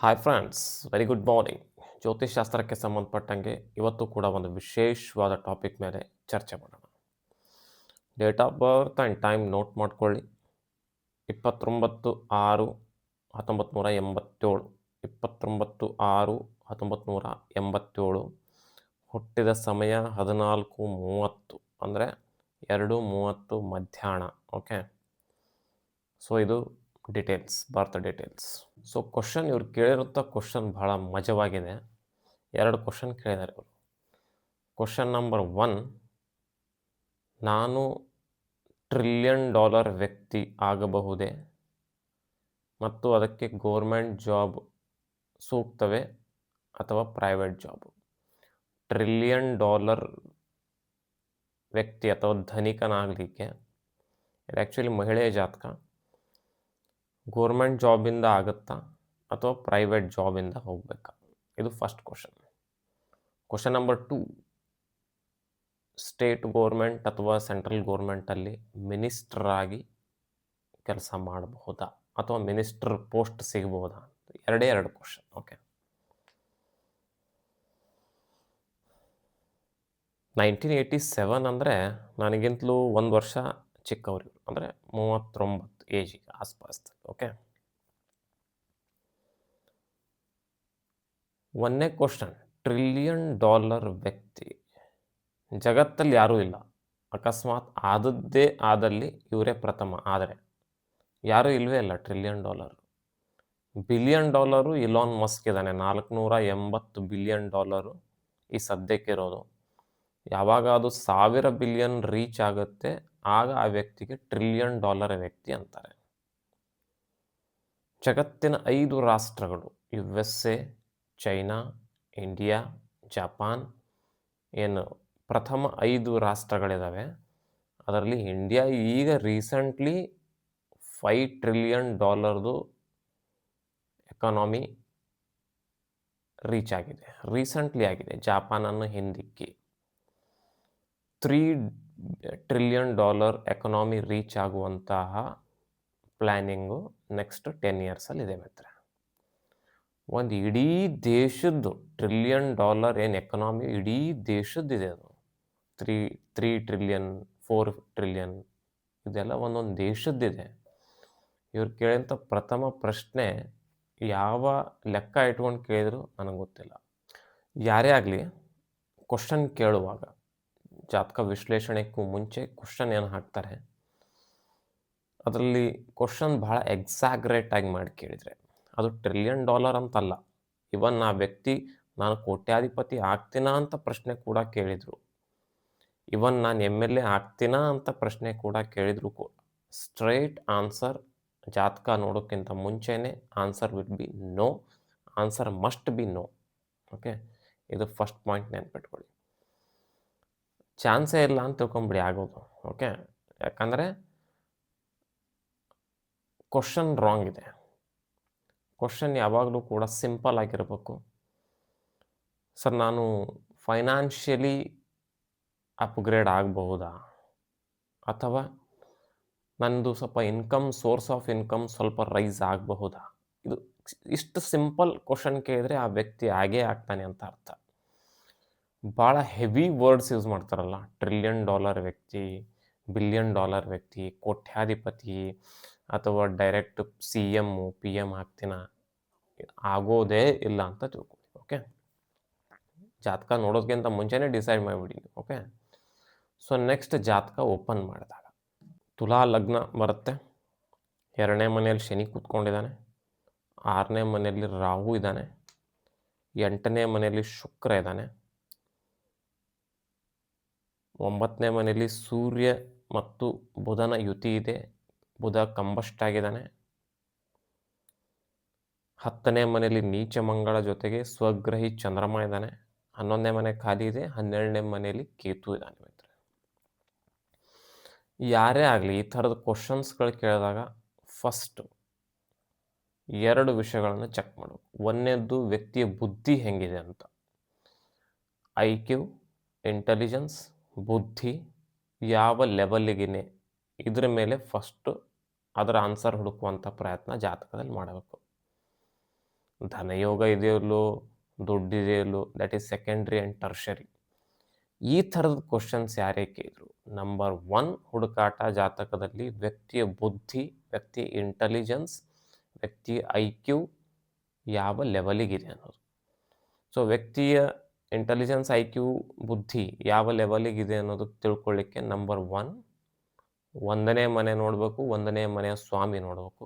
Hi friends, very good morning. ಜ್ಯೋತಿಷ್ಶಾಸ್ತ್ರಕ್ಕೆ ಸಂಬಂಧಪಟ್ಟಂಗೆ ಇವತ್ತು ಕೂಡ ಒಂದು ವಿಶೇಷವಾದ ಟಾಪಿಕ್ ಮೇಲೆ ಚರ್ಚೆ ಮಾಡೋಣ. Date of birth and time note ಮಾಡ್ಕೊಳ್ಳಿ. 29/6/1987, 29/6/1987. ಹುಟ್ಟಿದ ಸಮಯ 14:30, ಅಂದರೆ 2:30 ಮಧ್ಯಾಹ್ನ. ಓಕೆ, ಸೊ ಇದು details, birth details. So question ಇವ್ರು ಕೇಳಿರುತ್ತ ಕ್ವಶನ್ ಭಾಳ ಮಜವಾಗಿದೆ. 2 ಕ್ವಶನ್ ಕೇಳಿದ್ದಾರೆ ಇವರು. ಕ್ವಶನ್ ನಂಬರ್ 1, ನಾನು $1 ಟ್ರಿಲಿಯನ್ ವ್ಯಕ್ತಿ ಆಗಬಹುದೇ ಮತ್ತು ಅದಕ್ಕೆ ಗೌರ್ಮೆಂಟ್ ಜಾಬ್ ಸೂಕ್ತವೇ ಅಥವಾ ಪ್ರೈವೇಟ್ ಜಾಬ್? $1 ಟ್ರಿಲಿಯನ್ ವ್ಯಕ್ತಿ ಅಥವಾ ಧನಿಕನಾಗಲಿಕ್ಕೆ ಇದು ಆ್ಯಕ್ಚುಲಿ ಮಹಿಳೆಯ ಜಾತಕ. ಗೌರ್ಮೆಂಟ್ ಜಾಬಿಂದ ಆಗುತ್ತಾ ಅಥವಾ ಪ್ರೈವೇಟ್ ಜಾಬಿಂದ ಹೋಗ್ಬೇಕಾ? ಇದು first question. Question number 2, state government ಅಥವಾ ಸೆಂಟ್ರಲ್ ಗೌರ್ಮೆಂಟಲ್ಲಿ ಮಿನಿಸ್ಟರ್ ಆಗಿ ಕೆಲಸ ಮಾಡಬಹುದಾ ಅಥವಾ ಮಿನಿಸ್ಟರ್ ಪೋಸ್ಟ್ ಸಿಗಬಹುದಾ? ಎರಡೇ 2 ಕ್ವಶನ್. ಓಕೆ, 1987 ಅಂದರೆ ನನಗಿಂತಲೂ 1 ವರ್ಷ ಚಿಕ್ಕವರು, ಅಂದರೆ 39 ಏಜಿಗೆ ಆಸ್ಪಾಸ್. ಓಕೆ, 1ನೇ ಕ್ವಶನ್, $1 ಟ್ರಿಲಿಯನ್ ವ್ಯಕ್ತಿ ಜಗತ್ತಲ್ಲಿ ಯಾರೂ ಇಲ್ಲ. ಅಕಸ್ಮಾತ್ ಆದದ್ದೇ ಆದಲ್ಲಿ ಇವರೇ ಪ್ರಥಮ. ಆದರೆ ಯಾರೂ ಇಲ್ಲವೇ ಇಲ್ಲ $1 ಟ್ರಿಲಿಯನ್. $1 ಬಿಲಿಯನ್ ಇಲಾನ್ ಮಸ್ಕ್ ಇದ್ದಾನೆ. $480 ಬಿಲಿಯನ್ ಈ ಸದ್ಯಕ್ಕಿರೋದು. ಯಾವಾಗ ಅದು 1000 ಬಿಲಿಯನ್ ರೀಚ್ ಆಗುತ್ತೆ ಆಗ ಆ ವ್ಯಕ್ತಿಗೆ $1 ಟ್ರಿಲಿಯನ್ ವ್ಯಕ್ತಿ ಅಂತಾರೆ. ಜಗತ್ತಿನ 5 ರಾಷ್ಟ್ರಗಳು USA, ಚೈನಾ, ಇಂಡಿಯಾ, ಜಪಾನ್, ಏನು ಪ್ರಥಮ 5 ರಾಷ್ಟ್ರಗಳಿದ್ದಾವೆ. ಅದರಲ್ಲಿ ಇಂಡಿಯಾ ಈಗ ರೀಸೆಂಟ್ಲಿ $5 ಟ್ರಿಲಿಯನ್ ಎಕಾನಮಿ ರೀಚ್ ಆಗಿದೆ. ರೀಸೆಂಟ್ಲಿ ಆಗಿದೆ, ಜಪಾನನ್ನು ಹಿಂದಿಕ್ಕಿ. $3 ಟ್ರಿಲಿಯನ್ ಎಕಾನಮಿ ರೀಚ್ ಆಗುವಂತಹ ಪ್ಲ್ಯಾನಿಂಗು ನೆಕ್ಸ್ಟ್ 10 ಇಯರ್ಸಲ್ಲಿದೆ ಮಿತ್ರ. ಒಂದು ಇಡೀ ದೇಶದ್ದು $1 ಟ್ರಿಲಿಯನ್ ಏನು ಎಕನಾಮಿ, ಇಡೀ ದೇಶದ್ದಿದೆ ಅದು. 3 ಟ್ರಿಲಿಯನ್, 4 ಟ್ರಿಲಿಯನ್, ಇದೆಲ್ಲ ಒಂದೊಂದು ದೇಶದ್ದಿದೆ. ಇವ್ರು ಕೇಳಿದಂಥ ಪ್ರಥಮ ಪ್ರಶ್ನೆ ಯಾವ ಲೆಕ್ಕ ಇಟ್ಕೊಂಡು ಕೇಳಿದ್ರು ನನಗೆ ಗೊತ್ತಿಲ್ಲ. ಯಾರೇ ಆಗಲಿ ಕ್ವಶನ್ ಕೇಳುವಾಗ ಜಾತಕ ವಿಶ್ಲೇಷಣೆಗೂ ಮುಂಚೆ ಕ್ವಶನ್ ಏನು ಹಾಕ್ತಾರೆ, ಅದರಲ್ಲಿ ಕ್ವಶನ್ ಭಾಳ ಎಕ್ಸಾಗ್ರೇಟ್ ಆಗಿ ಮಾಡಿ ಕೇಳಿದರೆ ಅದು $1 ಟ್ರಿಲಿಯನ್ ಅಂತಲ್ಲ. ಇವನ್ ಆ ವ್ಯಕ್ತಿ ನಾನು ಕೋಟ್ಯಾಧಿಪತಿ ಆಗ್ತೀನಾ ಅಂತ ಪ್ರಶ್ನೆ ಕೂಡ ಕೇಳಿದರು. ಇವನ್ ನಾನು MLA ಆಗ್ತೀನಾ ಅಂತ ಪ್ರಶ್ನೆ ಕೂಡ ಕೇಳಿದ್ರು ಕೂಡ ಸ್ಟ್ರೈಟ್ ಆನ್ಸರ್ ಜಾತಕ ನೋಡೋಕ್ಕಿಂತ ಮುಂಚೆನೇ answer will be no. Answer must be no. Okay, ಇದು ಫಸ್ಟ್ ಪಾಯಿಂಟ್ ನೆನ್ಪಿಟ್ಕೊಳ್ಳಿ. ಚಾನ್ಸೇ ಇಲ್ಲ ಅಂತ ತಿಳ್ಕೊಂಬಿಡಿ ಆಗೋದು. ಓಕೆ, ಯಾಕಂದರೆ ಕ್ವಶನ್ ರಾಂಗ್ ಇದೆ. ಕ್ವಶನ್ ಯಾವಾಗಲೂ ಕೂಡ ಸಿಂಪಲ್ ಆಗಿರಬೇಕು. ಸರ್, ನಾನು ಫೈನಾನ್ಷಿಯಲಿ ಅಪ್ಗ್ರೇಡ್ ಆಗಬಹುದಾ ಅಥವಾ ನನ್ನದು ಸ್ವಲ್ಪ ಸೋರ್ಸ್ ಆಫ್ ಇನ್ಕಮ್ ಸ್ವಲ್ಪ ರೈಸ್ ಆಗಬಹುದಾ? ಇಷ್ಟು ಸಿಂಪಲ್ ಕ್ವಶನ್ ಕೇಳಿದರೆ ಆ ವ್ಯಕ್ತಿ ಆಗೇ ಆಗ್ತಾನೆ ಅಂತ ಅರ್ಥ. ಭಾಳ ಹೆವಿ ವರ್ಡ್ಸ್ ಯೂಸ್ ಮಾಡ್ತಾರಲ್ಲ, $1 ಟ್ರಿಲಿಯನ್ ವ್ಯಕ್ತಿ, $1 ಬಿಲಿಯನ್ ವ್ಯಕ್ತಿ, ಕೋಟ್ಯಾಧಿಪತಿ ಅಥವಾ ಡೈರೆಕ್ಟ್ CM, PM ಆಗ್ತೀನ, ಆಗೋದೇ ಇಲ್ಲ ಅಂತ ತಿಳ್ಕೊಳ್ಳಿ. ಓಕೆ, ಜಾತಕ ನೋಡೋದಕ್ಕಿಂತ ಮುಂಚೆನೇ ಡಿಸೈಡ್ ಮಾಡಿಬಿಡಿ. ಓಕೆ, ಸೊ ನೆಕ್ಸ್ಟ್ ಜಾತಕ ಓಪನ್ ಮಾಡಿದಾಗ ತುಲಾ ಲಗ್ನ ಬರುತ್ತೆ. 2ನೇ ಮನೆಯಲ್ಲಿ ಶನಿ ಕೂತ್ಕೊಂಡಿದ್ದಾನೆ, 6ನೇ ಮನೆಯಲ್ಲಿ ರಾಹು ಇದ್ದಾನೆ, 8ನೇ ಮನೆಯಲ್ಲಿ ಶುಕ್ರ ಇದ್ದಾನೆ, 9ನೇ ಮನೆಯಲ್ಲಿ ಸೂರ್ಯ ಮತ್ತು ಬುಧನ ಯುತಿ ಇದೆ. ಬುಧ ಕಂಬಸ್ಟ್ ಆಗಿದ್ದಾನೆ. 10ನೇ ಮನೆಯಲ್ಲಿ ನೀಚ ಮಂಗಳ ಜೊತೆಗೆ ಸ್ವಗ್ರಹಿ ಚಂದ್ರಮ ಇದ್ದಾನೆ. 11ನೇ ಮನೆ ಖಾಲಿ ಇದೆ. 12ನೇ ಮನೆಯಲ್ಲಿ ಕೇತು ಇದ್ದಾನೆ ಮಿತ್ರ. ಯಾರೇ ಆಗಲಿ ಈ ಥರದ ಕ್ವಶನ್ಸ್ಗಳು ಕೇಳಿದಾಗ ಫಸ್ಟ್ 2 ವಿಷಯಗಳನ್ನು ಚೆಕ್ ಮಾಡಬೇಕು. ಒಂದನೇದ್ದು ವ್ಯಕ್ತಿಯ ಬುದ್ಧಿ ಹೆಂಗಿದೆ ಅಂತ. IQ, ಇಂಟೆಲಿಜೆನ್ಸ್, ಬುದ್ಧಿ ಯಾವ ಲೆವೆಲ್ಲಿಗಿದೆ ಇದ್ರ ಮೇಲೆ ಫಸ್ಟು ಅದರ ಆನ್ಸರ್ ಹುಡುಕುವಂಥ ಪ್ರಯತ್ನ ಜಾತಕದಲ್ಲಿ ಮಾಡಬೇಕು. ಧನಯೋಗ ಇದೆಯಲ್ಲೋ, ದುಡ್ಡಿದೆಯಲ್ಲೋ, that is secondary and tertiary. ಈ ಥರದ ಕ್ವಶನ್ಸ್ ಯಾರೇ ಕೇಳಿದ್ರು, ನಂಬರ್ 1 ಹುಡುಕಾಟ ಜಾತಕದಲ್ಲಿ ವ್ಯಕ್ತಿಯ ಬುದ್ಧಿ, ವ್ಯಕ್ತಿಯ ಇಂಟೆಲಿಜೆನ್ಸ್, ವ್ಯಕ್ತಿಯ IQ ಯಾವ ಲೆವೆಲಿಗಿದೆ ಅನ್ನೋದು. ಸೊ ವ್ಯಕ್ತಿಯ ಇಂಟೆಲಿಜೆನ್ಸ್, IQ, ಬುದ್ಧಿ ಯಾವ ಲೆವೆಲಿಗಿದೆ ಅನ್ನೋದು ತಿಳ್ಕೊಳ್ಳಿಕ್ಕೆ ನಂಬರ್ 1 ಒಂದನೇ ಮನೆ ನೋಡಬೇಕು, ಒಂದನೇ ಮನೆಯ ಸ್ವಾಮಿ ನೋಡಬೇಕು.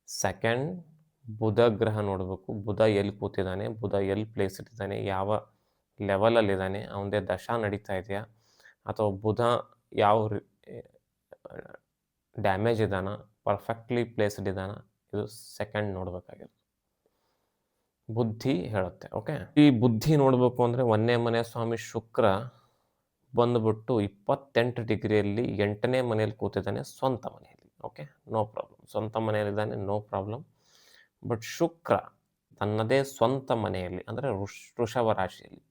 ಸೆಕೆಂಡ್, ಬುಧ ಗ್ರಹ ನೋಡಬೇಕು. ಬುಧ ಎಲ್ಲಿ ಕೂತಿದ್ದಾನೆ, ಬುಧ ಎಲ್ಲಿ ಪ್ಲೇಸ್ ಇಟ್ಟಿದ್ದಾನೆ, ಯಾವ ಲೆವೆಲಲ್ಲಿದ್ದಾನೆ, ಅವನದೇ ದಶಾ ನಡೀತಾ ಇದೆಯಾ, ಅಥವಾ ಬುಧ ಯಾವ ಡ್ಯಾಮೇಜ್ ಇದ್ದಾನ, ಪರ್ಫೆಕ್ಟ್ಲಿ ಪ್ಲೇಸ್ಡ್ ಇದ್ದಾನ, ಇದು ಸೆಕೆಂಡ್ ನೋಡಬೇಕಾಗಿರೋದು. ಬುದ್ಧಿ ಹೇಳುತ್ತೆ. ಓಕೆ, ಈ ಬುದ್ಧಿ ನೋಡಬೇಕು ಅಂದರೆ ಒಂದನೇ ಮನೆಯ ಸ್ವಾಮಿ ಶುಕ್ರ ಬಂದುಬಿಟ್ಟು 28 ಡಿಗ್ರಿಯಲ್ಲಿ 8ನೇ ಮನೆಯಲ್ಲಿ ಕೂತಿದ್ದಾನೆ, ಸ್ವಂತ ಮನೆಯಲ್ಲಿ. Okay, no problem. ಸ್ವಂತ ಮನೆಯಲ್ಲಿದ್ದಾನೆ, ನೋ ಪ್ರಾಬ್ಲಮ್. ಬಟ್ ಶುಕ್ರ ತನ್ನದೇ ಸ್ವಂತ ಮನೆಯಲ್ಲಿ ಅಂದರೆ ವೃಷಭ ರಾಶಿಯಲ್ಲಿ.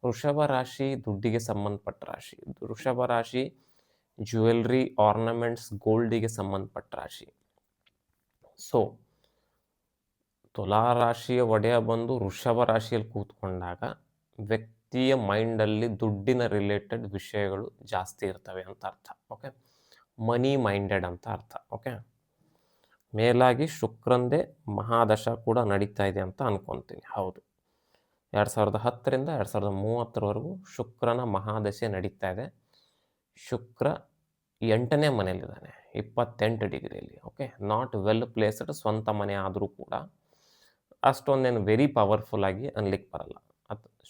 ವೃಷಭ ರಾಶಿ ದುಡ್ಡಿಗೆ ಸಂಬಂಧಪಟ್ಟ ರಾಶಿ. ವೃಷಭ ರಾಶಿ ಜ್ಯುವೆಲ್ರಿ, ಆರ್ನಮೆಂಟ್ಸ್, ಗೋಲ್ಡಿಗೆ ಸಂಬಂಧಪಟ್ಟ ರಾಶಿ. ಸೊ ತುಲಾ ರಾಶಿಯ ಒಡೆಯ ಬಂದು ವೃಷಭ ರಾಶಿಯಲ್ಲಿ ಕೂತ್ಕೊಂಡಾಗ ವ್ಯಕ್ತಿಯ ಮೈಂಡಲ್ಲಿ ದುಡ್ಡಿನ ರಿಲೇಟೆಡ್ ವಿಷಯಗಳು ಜಾಸ್ತಿ ಇರ್ತವೆ ಅಂತ ಅರ್ಥ. ಓಕೆ, ಮನಿ ಮೈಂಡೆಡ್ ಅಂತ ಅರ್ಥ. ಓಕೆ, ಮೇಲಾಗಿ ಶುಕ್ರಂದೇ ಮಹಾದಶ ಕೂಡ ನಡೀತಾ ಇದೆ ಅಂತ ಅನ್ಕೊತೀನಿ. ಹೌದು, 2010ರಿಂದ 2030ರವರೆಗೂ ಶುಕ್ರನ ಮಹಾದಶೆ ನಡೀತಾ ಇದೆ. ಶುಕ್ರ 8ನೇ ಮನೆಯಲ್ಲಿದ್ದಾನೆ, 28 ಡಿಗ್ರಿಯಲ್ಲಿ. ಓಕೆ, ನಾಟ್ ವೆಲ್ ಪ್ಲೇಸ್ಡ್, ಸ್ವಂತ ಮನೆ ಆದರೂ ಕೂಡ ಅಷ್ಟೊಂದೇನು ವೆರಿ ಪವರ್ಫುಲ್ ಆಗಿ ಅನ್ಲಿಕ್ಕೆ ಬರಲ್ಲ.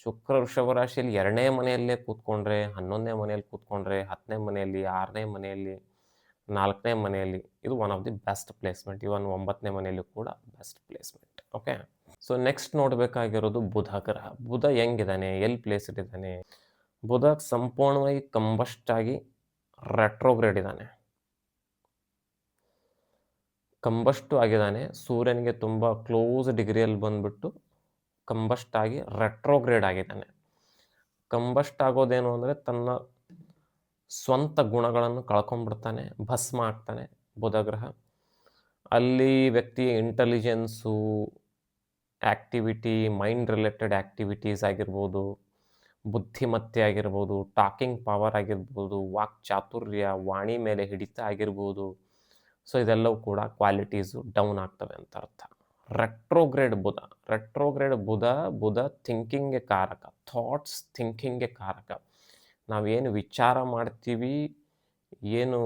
ಶುಕ್ರ ವೃಷಭ ರಾಶಿಯಲ್ಲಿ 2ನೇ ಮನೆಯಲ್ಲೇ ಕೂತ್ಕೊಂಡ್ರೆ, 11ನೇ ಮನೆಯಲ್ಲಿ ಕೂತ್ಕೊಂಡ್ರೆ, 10ನೇ ಮನೆಯಲ್ಲಿ, 6ನೇ ಮನೆಯಲ್ಲಿ, 4ನೇ ಮನೆಯಲ್ಲಿ, ಇದು one of the best placement. Even 9ನೇ ಮನೆಯಲ್ಲಿ ಕೂಡ best placement. Okay, so next ನೋಡಬೇಕಾಗಿರೋದು ಬುಧ ಗ್ರಹ. ಬುಧ ಹೆಂಗಿದ್ದಾನೆ, ಎಲ್ಲಿ ಪ್ಲೇಸ್ ಇಟ್ಟಿದ್ದಾನೆ? ಬುಧ ಸಂಪೂರ್ಣವಾಗಿ ಕಂಬಸ್ಟ್ ಆಗಿ ರೆಟ್ರೋಗ್ರೇಡ್ ಇದ್ದಾನೆ, ಕಂಬಸ್ಟು ಆಗಿದ್ದಾನೆ. ಸೂರ್ಯನಿಗೆ ತುಂಬ ಕ್ಲೋಸ್ ಡಿಗ್ರಿಯಲ್ಲಿ ಬಂದುಬಿಟ್ಟು ಕಂಬಸ್ಟ್ ಆಗಿ ರೆಟ್ರೋಗ್ರೇಡ್ ಆಗಿದ್ದಾನೆ. ಕಂಬಸ್ಟ್ ಆಗೋದೇನು ಅಂದರೆ ತನ್ನ ಸ್ವಂತ ಗುಣಗಳನ್ನು ಕಳ್ಕೊಂಡ್ಬಿಡ್ತಾನೆ, ಭಸ್ಮ ಆಗ್ತಾನೆ ಬುಧ ಗ್ರಹ. ಅಲ್ಲಿ ವ್ಯಕ್ತಿಯ intelligence, activity, mind related activities ಆಗಿರ್ಬೋದು, ಬುದ್ಧಿಮತ್ತೆ ಆಗಿರ್ಬೋದು, ಟಾಕಿಂಗ್ ಪವರ್ ಆಗಿರ್ಬೋದು, ವಾಕ್ ಚಾತುರ್ಯ, ವಾಣಿ ಮೇಲೆ ಹಿಡಿತ ಆಗಿರ್ಬೋದು. ಸೊ ಇದೆಲ್ಲವೂ ಕೂಡ ಕ್ವಾಲಿಟೀಸು ಡೌನ್ ಆಗ್ತವೆ ಅಂತ ಅರ್ಥ. ರೆಟ್ರೋಗ್ರೇಡ್ ಬುಧ, ರೆಟ್ರೋಗ್ರೇಡ್ ಬುಧ ಥಿಂಕಿಂಗ್ಗೆ ಕಾರಕ, ಥಾಟ್ಸ್ ಥಿಂಕಿಂಗ್ಗೆ ಕಾರಕ. ನಾವೇನು ವಿಚಾರ ಮಾಡ್ತೀವಿ, ಏನು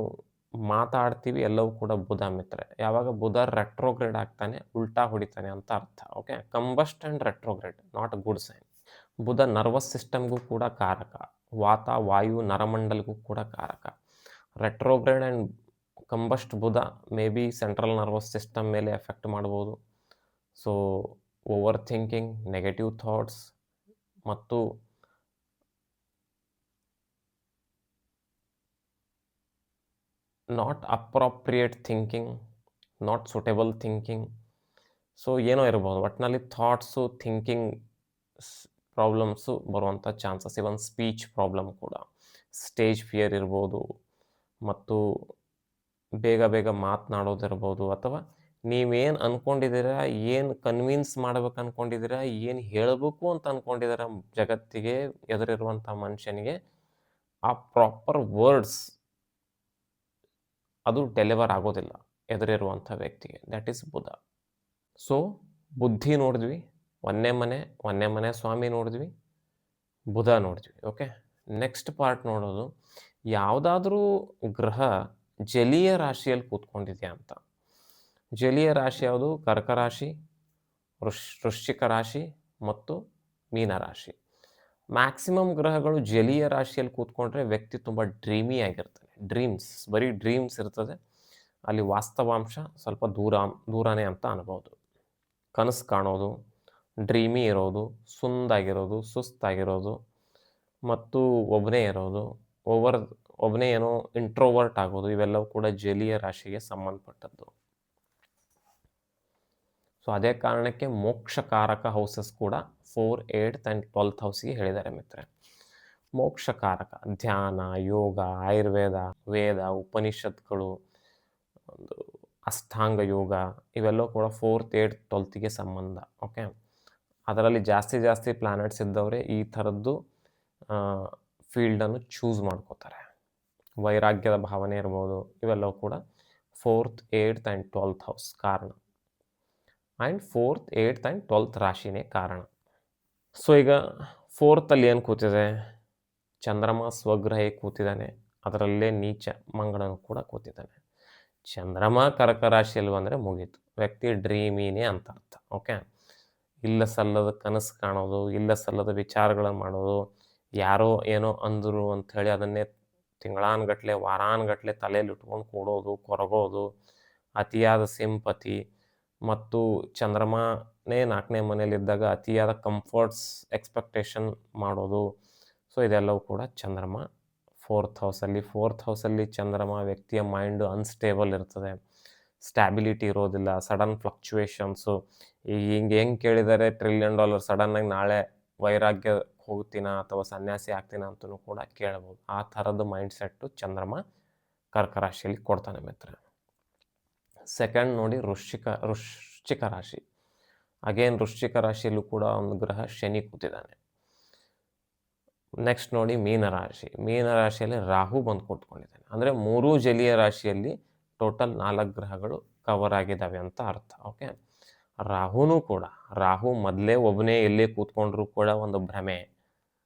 ಮಾತಾಡ್ತೀವಿ, ಎಲ್ಲವೂ ಕೂಡ ಬುಧ ಮಿತ್ರೆ. ಯಾವಾಗ ಬುಧ ರೆಟ್ರೋಗ್ರೇಡ್ ಆಗ್ತಾನೆ, ಉಲ್ಟಾ ಹೊಡಿತಾನೆ ಅಂತ ಅರ್ಥ. Okay, combust and retrograde not good sign. ಬುಧ ನರ್ವಸ್ ಸಿಸ್ಟಮ್ಗೂ ಕೂಡ ಕಾರಕ, ವಾತ ವಾಯು ನರಮಂಡಲ್ಗೂ ಕೂಡ ಕಾರಕ. ರೆಟ್ರೋಗ್ರೇಡ್ ಆ್ಯಂಡ್ ಕಂಬಸ್ಟ್ ಬುಧ may be central nervous system ಮೇಲೆ ಎಫೆಕ್ಟ್ ಮಾಡ್ಬೋದು. So over thinking, negative thoughts ಮತ್ತು not appropriate thinking, not suitable thinking. So ಏನೋ ಇರ್ಬೋದು, ಒಟ್ಟಿನಲ್ಲಿ ಥಾಟ್ಸು, ಥಿಂಕಿಂಗ್ ಪ್ರಾಬ್ಲಮ್ಸು ಬರುವಂಥ ಚಾನ್ಸಸ್. ಇವನ್ ಸ್ಪೀಚ್ ಪ್ರಾಬ್ಲಮ್ ಕೂಡ, ಸ್ಟೇಜ್ ಫಿಯರ್ ಇರ್ಬೋದು, ಮತ್ತು ಬೇಗ ಬೇಗ ಮಾತನಾಡೋದಿರ್ಬೋದು, ಅಥವಾ ನೀವೇನು ಅಂದ್ಕೊಂಡಿದ್ದೀರಾ, ಏನು ಕನ್ವಿನ್ಸ್ ಮಾಡ್ಬೇಕು ಅಂದ್ಕೊಂಡಿದ್ದೀರಾ, ಏನು ಹೇಳಬೇಕು ಅಂತ ಅಂದ್ಕೊಂಡಿದ್ದೀರಾ ಜಗತ್ತಿಗೆ, ಎದುರಿರುವಂಥ ಮನುಷ್ಯನಿಗೆ, ಆ ಪ್ರಾಪರ್ ವರ್ಡ್ಸ್ ಅದು ಡೆಲಿವರ್ ಆಗೋದಿಲ್ಲ ಎದುರಿರುವಂಥ ವ್ಯಕ್ತಿಗೆ. That is Budha. ಸೊ ಬುದ್ಧಿ ನೋಡಿದ್ವಿ, ಒಂದನೇ ಮನೆ ಸ್ವಾಮಿ ನೋಡಿದ್ವಿ, ಬುಧ ನೋಡಿದ್ವಿ. ಓಕೆ, ನೆಕ್ಸ್ಟ್ ಪಾರ್ಟ್ ನೋಡೋದು, ಯಾವುದಾದ್ರೂ ಗ್ರಹ ಜಲೀಯ ರಾಶಿಯಲ್ಲಿ ಕೂತ್ಕೊಂಡಿದೆಯಾ ಅಂತ. ಜಲೀಯ ರಾಶಿ ಯಾವುದು? ಕರ್ಕ ರಾಶಿ, ವೃಶ್ಚಿಕ ರಾಶಿ ಮತ್ತು ಮೀನರಾಶಿ. ಮ್ಯಾಕ್ಸಿಮಮ್ ಗ್ರಹಗಳು ಜಲೀಯ ರಾಶಿಯಲ್ಲಿ ಕೂತ್ಕೊಂಡ್ರೆ ವ್ಯಕ್ತಿ ತುಂಬ ಡ್ರೀಮಿ ಆಗಿರ್ತಾನೆ. ಬರೀ ಡ್ರೀಮ್ಸ್ ಇರ್ತದೆ. ಅಲ್ಲಿ ವಾಸ್ತವಾಂಶ ಸ್ವಲ್ಪ ದೂರನೇ ಅಂತ ಅನ್ಬೋದು. ಕನಸು ಕಾಣೋದು, ಡ್ರೀಮಿ ಇರೋದು, ಸುಂದಾಗಿರೋದು, ಸುಸ್ತಾಗಿರೋದು, ಮತ್ತು ಒಬ್ಬನೇ ಇರೋದು, ಒಬ್ಬನೇ ಏನೋ ಇಂಟ್ರೋವರ್ಟ್ ಆಗೋದು, ಇವೆಲ್ಲವೂ ಕೂಡ ಜಲೀಯ ರಾಶಿಗೆ ಸಂಬಂಧಪಟ್ಟದ್ದು. ಸೊ ಅದೇ ಕಾರಣಕ್ಕೆ ಮೋಕ್ಷಕಾರಕ ಹೌಸಸ್ ಕೂಡ 4, 8th ಆ್ಯಂಡ್ 12th ಹೌಸಿಗೆ ಹೇಳಿದ್ದಾರೆ ಮಿತ್ರೆ. ಮೋಕ್ಷಕಾರಕ ಧ್ಯಾನ, ಯೋಗ, ಆಯುರ್ವೇದ, ವೇದ, ಉಪನಿಷತ್ಗಳು, ಒಂದು ಅಷ್ಟಾಂಗ ಯೋಗ ಇವೆಲ್ಲವೂ ಕೂಡ 4th, 8th, 12th ಸಂಬಂಧ. ಓಕೆ. ಅದರಲ್ಲಿ ಜಾಸ್ತಿ ಪ್ಲಾನೆಟ್ಸ್ ಇದ್ದವರೇ ಈ ಥರದ್ದು ಫೀಲ್ಡನ್ನು ಚೂಸ್ ಮಾಡ್ಕೋತಾರೆ. ವೈರಾಗ್ಯದ ಭಾವನೆ ಇರ್ಬೋದು, ಇವೆಲ್ಲವೂ ಕೂಡ 4th, 8th and 12th house ಕಾರಣ. And 4th, 8th and 12th ರಾಶಿನೇ ಕಾರಣ. ಸೊ ಈಗ 4th ಏನು ಕೂತಿದೆ? ಚಂದ್ರಮ ಸ್ವಗ್ರಹ ಕೂತಿದ್ದಾನೆ, ಅದರಲ್ಲೇ ನೀಚ ಮಂಗಳನು ಕೂಡ ಕೂತಿದ್ದಾನೆ. ಚಂದ್ರಮ ಕರ್ಕ ರಾಶಿಯಲ್ಲಿ ಬಂದರೆ ಮುಗೀತು, ವ್ಯಕ್ತಿ ಡ್ರೀಮಿನೇ ಅಂತ ಅರ್ಥ. ಓಕೆ. ಇಲ್ಲ ಸಲ್ಲದ ಕನಸು ಕಾಣೋದು, ಇಲ್ಲ ಸಲ್ಲದ ವಿಚಾರಗಳನ್ನು ಮಾಡೋದು, ಯಾರೋ ಏನೋ ಅಂದರು ಅಂಥೇಳಿ ಅದನ್ನೇ ತಿಂಗಳಾನುಗಟ್ಲೆ ವಾರಾನುಗಟ್ಲೆ ತಲೆಯಲ್ಲಿ ಇಟ್ಕೊಂಡು ಕೂಡೋದು, ಕೊರಗೋದು, ಅತಿಯಾದ ಸಿಂಪತಿ ಮತ್ತು ಚಂದ್ರಮನೇ 4ನೇ ಮನೆಯಲ್ಲಿದ್ದಾಗ ಅತಿಯಾದ ಕಂಫರ್ಟ್ಸ್ ಎಕ್ಸ್ಪೆಕ್ಟೇಷನ್ ಮಾಡೋದು. ಸೊ ಇದೆಲ್ಲವೂ ಕೂಡ ಚಂದ್ರಮ 4th ಹೌಸಲ್ಲಿ ಚಂದ್ರಮ ವ್ಯಕ್ತಿಯ ಮೈಂಡು ಅನ್ಸ್ಟೇಬಲ್ ಇರ್ತದೆ, ಸ್ಟ್ಯಾಬಿಲಿಟಿ ಇರೋದಿಲ್ಲ, ಸಡನ್ ಫ್ಲಕ್ಚುವೇಷನ್ಸು. ಈಗ ಹೆಂಗೆ ಕೇಳಿದರೆ $1 ಟ್ರಿಲಿಯನ್ ಸಡನ್ನಾಗಿ ನಾಳೆ ವೈರಾಗ್ಯ ಹೋಗ್ತೀನ ಅಥವಾ ಸನ್ಯಾಸಿ ಆಗ್ತೀನ ಅಂತಲೂ ಕೂಡ ಕೇಳ್ಬೋದು. ಆ ಥರದ್ದು ಮೈಂಡ್ಸೆಟ್ಟು ಚಂದ್ರಮ ಕರ್ಕ ರಾಶಿಯಲ್ಲಿ ಕೊಡ್ತಾನೆ ಮಿತ್ರ. ಸೆಕೆಂಡ್ ನೋಡಿ ವೃಶ್ಚಿಕ ರಾಶಿ. ಅಗೇನ್ ವೃಶ್ಚಿಕ ರಾಶಿಯಲ್ಲೂ ಕೂಡ ಒಂದು ಗ್ರಹ ಶನಿ ಕೂತಿದ್ದಾನೆ. ನೆಕ್ಸ್ಟ್ ನೋಡಿ ಮೀನರಾಶಿಯಲ್ಲಿ ರಾಹು ಬಂದು ಕೂತ್ಕೊಂಡಿದ್ದಾನೆ. ಅಂದರೆ 3 ಜಲೀಯ ರಾಶಿಯಲ್ಲಿ ಟೋಟಲ್ 4 ಗ್ರಹಗಳು ಕವರ್ ಆಗಿದ್ದಾವೆ ಅಂತ ಅರ್ಥ. ಓಕೆ. ರಾಹು ಮೊದಲೇ ಒಬ್ಬನೇ ಎಲ್ಲೇ ಕೂತ್ಕೊಂಡ್ರೂ ಕೂಡ ಒಂದು ಭ್ರಮೆ,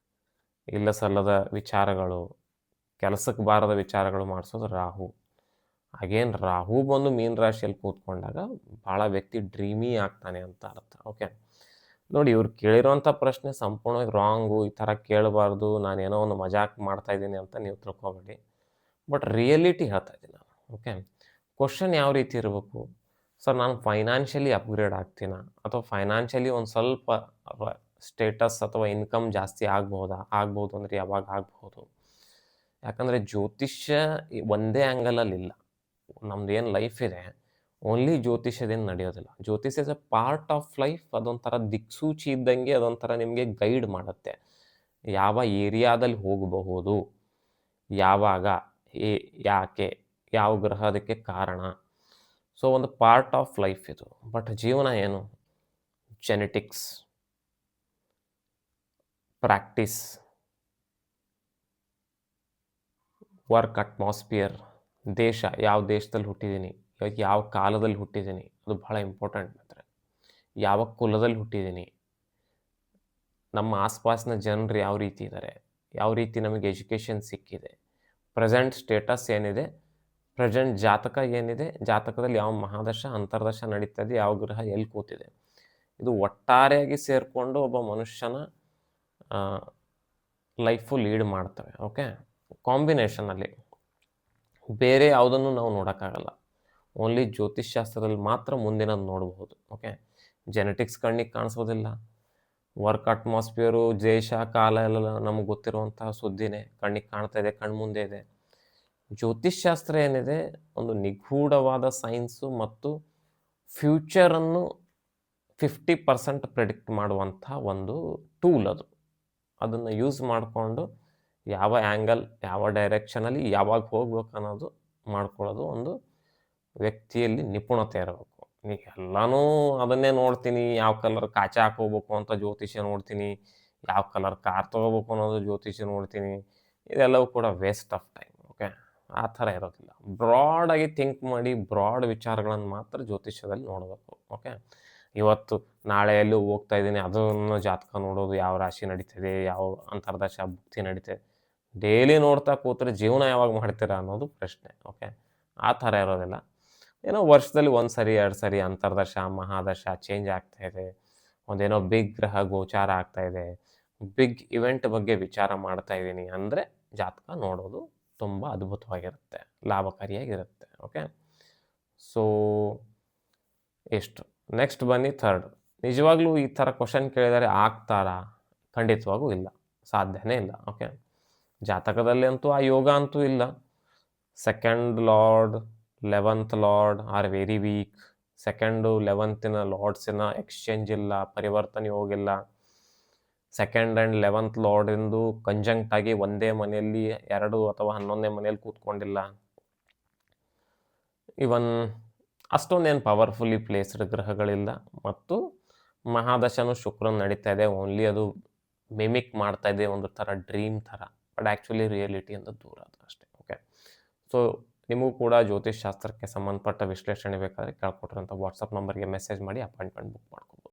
ಇಲ್ಲ ಸಲ್ಲದ ವಿಚಾರಗಳು, ಕೆಲಸಕ್ಕೆ ಬಾರದ ವಿಚಾರಗಳು ಮಾಡಿಸೋದು ರಾಹು. ಅಗೇನ್ ರಾಹು ಬಂದು ಮೀನರಾಶಿಯಲ್ಲಿ ಕೂತ್ಕೊಂಡಾಗ ಭಾಳ ವ್ಯಕ್ತಿ ಡ್ರೀಮಿ ಆಗ್ತಾನೆ ಅಂತ ಅರ್ಥ. ಓಕೆ. ನೋಡಿ, ಇವ್ರು ಕೇಳಿರೋಂಥ ಪ್ರಶ್ನೆ ಸಂಪೂರ್ಣವಾಗಿ ರಾಂಗು, ಈ ಥರ ಕೇಳಬಾರ್ದು, ನಾನೇನೋ ಒಂದು ಮಜಾಕ್ ಮಾಡ್ತಾಯಿದ್ದೀನಿ ಅಂತ ನೀವು ತಿಳ್ಕೊಬೇಡಿ. ಬಟ್ ರಿಯಲಿಟಿ ಹೇಳ್ತಾ ಇದ್ದೀನಿ ನಾನು. ಓಕೆ. ಕ್ವಶನ್ ಯಾವ ರೀತಿ ಇರಬೇಕು? ಸರ್, ನಾನು ಫೈನಾನ್ಷಿಯಲಿ ಅಪ್ಗ್ರೇಡ್ ಆಗ್ತೀನಾ, ಅಥವಾ ಫೈನಾನ್ಷಿಯಲಿ ಒಂದು ಸ್ವಲ್ಪ ಸ್ಟೇಟಸ್ ಅಥವಾ ಇನ್ಕಮ್ ಜಾಸ್ತಿ ಆಗ್ಬೋದು ಅಂದರೆ ಯಾವಾಗ ಆಗ್ಬೋದು? ಯಾಕಂದರೆ ಜ್ಯೋತಿಷ್ಯ ಒಂದೇ ಆ್ಯಂಗಲಲ್ಲಿಲ್ಲ. ನಮ್ದು ಏನು ಲೈಫ್ ಇದೆ, ಓನ್ಲಿ ಜ್ಯೋತಿಷ್ಯದಿಂದ ನಡೆಯೋದಿಲ್ಲ. ಜ್ಯೋತಿಷ್ಯ is A part of life. ಅದೊಂಥರ ದಿಕ್ಸೂಚಿ ಇದ್ದಂಗೆ, ಅದೊಂಥರ ನಿಮಗೆ ಗೈಡ್ ಮಾಡುತ್ತೆ. ಯಾವ ಏರಿಯಾದಲ್ಲಿ ಹೋಗಬಹುದು, ಯಾವಾಗ, ಯಾಕೆ, ಯಾವ ಗ್ರಹ ಅದಕ್ಕೆ ಕಾರಣ. ಸೊ ಒಂದು ಪಾರ್ಟ್ ಆಫ್ ಲೈಫ್ ಇದು. ಬಟ್ ಜೀವನ ಏನು? ಜೆನೆಟಿಕ್ಸ್, ಪ್ರಾಕ್ಟೀಸ್, ವರ್ಕ್ ಅಟ್ಮಾಸ್ಫಿಯರ್, ದೇಶ, ಯಾವ ದೇಶದಲ್ಲಿ ಹುಟ್ಟಿದ್ದೀನಿ, ಯಾವ ಕಾಲದಲ್ಲಿ ಹುಟ್ಟಿದ್ದೀನಿ, ಅದು ಭಾಳ ಇಂಪಾರ್ಟೆಂಟ್ ಮಾತ್ರ. ಯಾವ ಕುಲದಲ್ಲಿ ಹುಟ್ಟಿದ್ದೀನಿ, ನಮ್ಮ ಆಸ್ಪಾಸಿನ ಜನರು ಯಾವ ರೀತಿ ಇದ್ದಾರೆ, ಯಾವ ರೀತಿ ನಮಗೆ ಎಜುಕೇಷನ್ ಸಿಕ್ಕಿದೆ, ಪ್ರೆಸೆಂಟ್ ಸ್ಟೇಟಸ್ ಏನಿದೆ, ಪ್ರೆಸೆಂಟ್ ಜಾತಕ ಏನಿದೆ, ಜಾತಕದಲ್ಲಿ ಯಾವ ಮಹಾದಶ ಅಂತರ್ದಶ ನಡೀತದೆ, ಯಾವ ಗ್ರಹ ಎಲ್ಲಿ ಕೂತಿದೆ, ಇದು ಒಟ್ಟಾರೆಯಾಗಿ ಸೇರಿಕೊಂಡು ಒಬ್ಬ ಮನುಷ್ಯನ ಲೈಫು ಲೀಡ್ ಮಾಡ್ತವೆ. ಓಕೆ. ಕಾಂಬಿನೇಷನಲ್ಲಿ ಬೇರೆ ಯಾವುದನ್ನು ನಾವು ನೋಡೋಕ್ಕಾಗಲ್ಲ. ಓನ್ಲಿ ಜ್ಯೋತಿಷ್ಶಾಸ್ತ್ರದಲ್ಲಿ ಮಾತ್ರ ಮುಂದಿನದು ನೋಡಬಹುದು. ಓಕೆ. ಜೆನೆಟಿಕ್ಸ್ ಕಣ್ಣಿಗೆ ಕಾಣಿಸೋದಿಲ್ಲ, ವರ್ಕ್ ಅಟ್ಮಾಸ್ಫಿಯರು, ದೇಶ, ಕಾಲ ಎಲ್ಲ ನಮಗೆ ಗೊತ್ತಿರುವಂತಹ ಸುದ್ದಿನೇ, ಕಣ್ಣಿಗೆ ಕಾಣ್ತಾ ಇದೆ, ಕಣ್ಮುಂದೆ ಇದೆ. ಜ್ಯೋತಿಷ್ಶಾಸ್ತ್ರ ಏನಿದೆ, ಒಂದು ನಿಗೂಢವಾದ ಸೈನ್ಸು ಮತ್ತು ಫ್ಯೂಚರನ್ನು 50% ಪ್ರೆಡಿಕ್ಟ್ ಮಾಡುವಂಥ ಒಂದು ಟೂಲ್ ಅದು. ಅದನ್ನು ಯೂಸ್ ಮಾಡಿಕೊಂಡು ಯಾವ ಆ್ಯಂಗಲ್, ಯಾವ ಡೈರೆಕ್ಷನಲ್ಲಿ ಯಾವಾಗ ಹೋಗ್ಬೇಕು ಅನ್ನೋದು ಮಾಡ್ಕೊಳ್ಳೋದು ಒಂದು ವ್ಯಕ್ತಿಯಲ್ಲಿ ನಿಪುಣತೆ ಇರಬೇಕು. ಎಲ್ಲನೂ ಅದನ್ನೇ ನೋಡ್ತೀನಿ, ಯಾವ ಕಲರ್ ಕಾಚಾ ಹಾಕೋಬೇಕು ಅಂತ ಜ್ಯೋತಿಷ್ಯ ನೋಡ್ತೀನಿ, ಯಾವ ಕಲರ್ ಕಾರ್ ತೊಗೋಬೇಕು ಅನ್ನೋದು ಜ್ಯೋತಿಷ್ಯ ನೋಡ್ತೀನಿ, ಇದೆಲ್ಲವೂ ಕೂಡ ವೇಸ್ಟ್ ಆಫ್ ಟೈಮ್. ಓಕೆ. ಆ ಥರ ಇರೋದಿಲ್ಲ. ಬ್ರಾಡಾಗಿ ಥಿಂಕ್ ಮಾಡಿ ಬ್ರಾಡ್ ವಿಚಾರಗಳನ್ನು ಮಾತ್ರ ಜ್ಯೋತಿಷ್ಯದಲ್ಲಿ ನೋಡಬೇಕು. ಓಕೆ. ಇವತ್ತು ನಾಳೆ ಎಲ್ಲೂ ಹೋಗ್ತಾ ಇದ್ದೀನಿ, ಅದನ್ನು ಜಾತಕ ನೋಡೋದು, ಯಾವ ರಾಶಿ ನಡೀತಿದೆ, ಯಾವ ಅಂತರ್ದಶ ಭುಕ್ತಿ ನಡೀತಿದೆ, ಡೈಲಿ ನೋಡ್ತಾ ಕೂತ್ರೆ ಜೀವನ ಯಾವಾಗ ಮಾಡ್ತೀರಾ ಅನ್ನೋದು ಪ್ರಶ್ನೆ. ಓಕೆ. ಆ ಥರ ಇರೋದಿಲ್ಲ. ಏನೋ ವರ್ಷದಲ್ಲಿ 1 ಸರಿ 2 ಸರಿ ಅಂತರ್ದಶ ಮಹಾದಶ ಚೇಂಜ್ ಆಗ್ತಾಯಿದೆ, ಒಂದೇನೋ ಬಿಗ್ ಗ್ರಹ ಗೋಚಾರ ಆಗ್ತಾಯಿದೆ, ಬಿಗ್ ಇವೆಂಟ್ ಬಗ್ಗೆ ವಿಚಾರ ಮಾಡ್ತಾ ಇದ್ದೀನಿ ಅಂದರೆ ಜಾತಕ ನೋಡೋದು ತುಂಬ ಅದ್ಭುತವಾಗಿರುತ್ತೆ, ಲಾಭಕಾರಿಯಾಗಿರುತ್ತೆ. ಓಕೆ. ಸೊ ಎಷ್ಟು. ನೆಕ್ಸ್ಟ್ ಬನ್ನಿ ಥರ್ಡ್. ನಿಜವಾಗ್ಲೂ ಈ ಥರ ಕ್ವಶನ್ ಕೇಳಿದರೆ ಆಗ್ತಾರಾ? ಖಂಡಿತವಾಗೂ ಇಲ್ಲ, ಸಾಧ್ಯನೇ ಇಲ್ಲ. ಓಕೆ. ಜಾತಕದಲ್ಲಿ ಅಂತೂ ಆ ಯೋಗ ಅಂತೂ ಇಲ್ಲ. 2nd lord, 11th lord are very weak. 2nd 11th ಲಾರ್ಡ್ಸಿನ ಎಕ್ಸ್ಚೇಂಜ್ ಇಲ್ಲ, ಪರಿವರ್ತನೆ ಹೋಗಿಲ್ಲ. 2nd ಆ್ಯಂಡ್ 11th ಲಾರ್ಡಿಂದು ಕಂಜಂಕ್ಟ್ ಆಗಿ ಒಂದೇ ಮನೆಯಲ್ಲಿ 2 ಅಥವಾ 11ನೇ ಮನೆಯಲ್ಲಿ ಕೂತ್ಕೊಂಡಿಲ್ಲ. ಇವನ್ ಅಷ್ಟೊಂದೇನು ಪವರ್‌ಫುಲ್ಲಿ ಪ್ಲೇಸ್ಡ್ ಗ್ರಹಗಳಿಲ್ಲ ಮತ್ತು ಮಹಾದಶನು ಶುಕ್ರನ್ ನಡೀತಾ ಇದೆ. ಓನ್ಲಿ ಅದು ಮಿಮಿಕ್ ಮಾಡ್ತಾ ಇದೆ ಒಂದು ಥರ ಡ್ರೀಮ್ ಥರ. ಬಟ್ ಆ್ಯಕ್ಚುಲಿ ರಿಯಾಲಿಟಿಯಿಂದ ದೂರ ಅದು ಅಷ್ಟೇ. ಓಕೆ. ಸೊ ನಿಮಗೂ ಕೂಡ ಜ್ಯೋತಿಷ್ ಶಾಸ್ತ್ರಕ್ಕೆ ಸಂಬಂಧಪಟ್ಟ ವಿಶ್ಲೇಷಣೆ ಬೇಕಾದರೆ ಕೆಳಗೆ ಕೊಟ್ಟಿರುವಂಥ ವಾಟ್ಸಪ್ ನಂಬರ್‌ಗೆ ಮೆಸೇಜ್ ಮಾಡಿ ಅಪಾಯಿಂಟ್ಮೆಂಟ್ ಬುಕ್ ಮಾಡ್ಕೊಬೋದು.